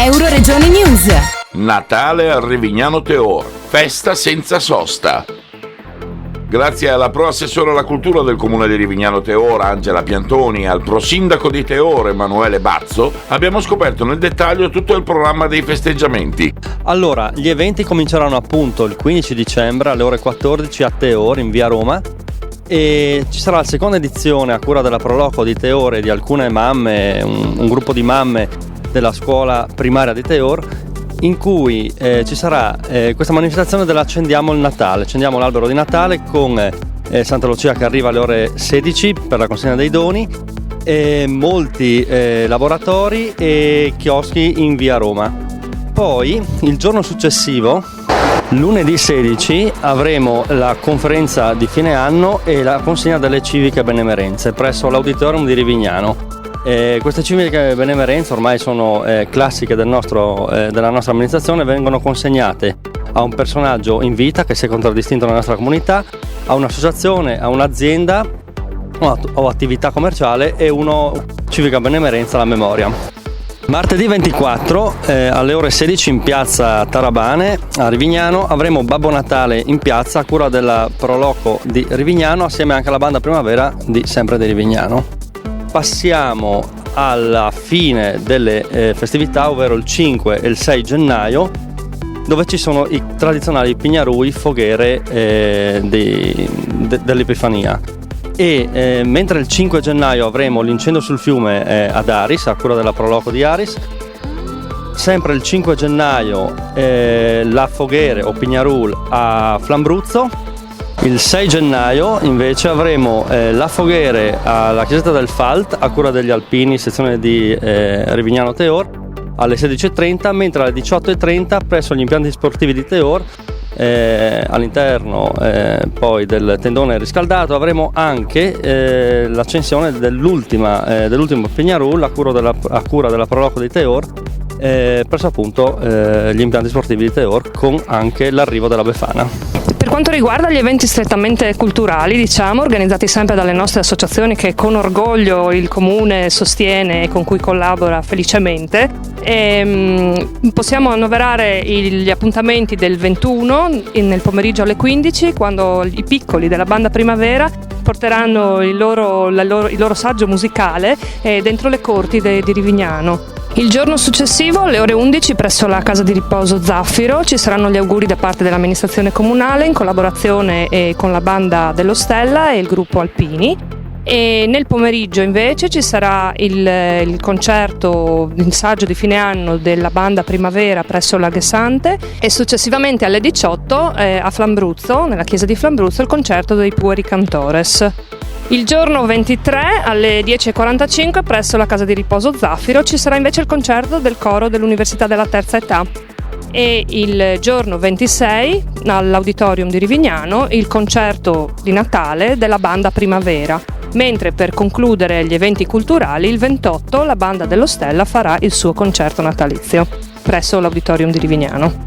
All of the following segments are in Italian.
Euroregione News. Natale a Rivignano Teor, festa senza sosta. Grazie alla proassessore alla cultura del comune di Rivignano Teor, Angela Piantoni, e al prosindaco di Teor, Emanuele Bazzo, abbiamo scoperto nel dettaglio tutto il programma dei festeggiamenti. Allora, gli eventi cominceranno appunto il 15 dicembre alle ore 14 a Teor, in via Roma, e ci sarà la seconda edizione a cura della Proloco di Teor e di alcune mamme, un gruppo di mamme della scuola primaria di Teor, in cui ci sarà questa manifestazione dell'Accendiamo il Natale, accendiamo l'albero di Natale con Santa Lucia che arriva alle ore 16 per la consegna dei doni, e molti laboratori e chioschi in via Roma. Poi il giorno successivo, lunedì 16, avremo la conferenza di fine anno e la consegna delle civiche benemerenze presso l'Auditorium di Rivignano. Queste civiche benemerenze ormai sono classiche della nostra amministrazione, vengono consegnate a un personaggio in vita che si è contraddistinto nella nostra comunità, a un'associazione, a un'azienda o attività commerciale e uno civica benemerenza alla memoria. Martedì 24 alle ore 16 in piazza Tarabane a Rivignano avremo Babbo Natale in piazza a cura della Proloco di Rivignano assieme anche alla banda primavera sempre di Rivignano. Passiamo alla fine delle festività, ovvero il 5 e il 6 gennaio, dove ci sono i tradizionali pignarui, foghere dell'Epifania. E mentre il 5 gennaio avremo l'incendio sul fiume ad Aris, a cura della Proloco di Aris, sempre il 5 gennaio la foghere o pignarul a Flambruzzo. Il 6 gennaio invece avremo la foghere alla chiesetta del Falt a cura degli Alpini, sezione di Rivignano Teor, alle 16:30, mentre alle 18:30 presso gli impianti sportivi di Teor, all'interno poi del tendone riscaldato, avremo anche l'accensione dell'ultimo pignarul a cura della Proloco di Teor, presso appunto gli impianti sportivi di Teor, con anche l'arrivo della Befana. Per quanto riguarda gli eventi strettamente culturali, organizzati sempre dalle nostre associazioni che con orgoglio il Comune sostiene e con cui collabora felicemente, possiamo annoverare gli appuntamenti del 21 nel pomeriggio alle 15, quando i piccoli della banda primavera porteranno il loro saggio musicale dentro le corti di Rivignano. Il giorno successivo, alle ore 11, presso la casa di riposo Zaffiro, ci saranno gli auguri da parte dell'amministrazione comunale in collaborazione con la banda dello Stella e il gruppo Alpini. E nel pomeriggio invece ci sarà il concerto, il saggio di fine anno della banda primavera presso la Ghessante, e successivamente alle 18 a Flambruzzo, nella chiesa di Flambruzzo, il concerto dei Pueri Cantores. Il giorno 23 alle 10:45 presso la casa di riposo Zaffiro ci sarà invece il concerto del coro dell'Università della Terza Età, e il giorno 26 all'Auditorium di Rivignano il concerto di Natale della banda Primavera, mentre per concludere gli eventi culturali il 28 la banda dello Stella farà il suo concerto natalizio presso l'Auditorium di Rivignano.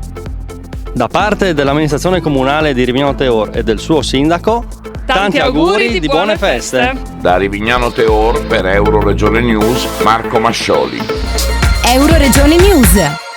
Da parte dell'amministrazione comunale di Rivignano Teor e del suo sindaco, tanti auguri di buone feste. Da Rivignano Teor per Euroregione News, Marco Mascioli. Euroregione News.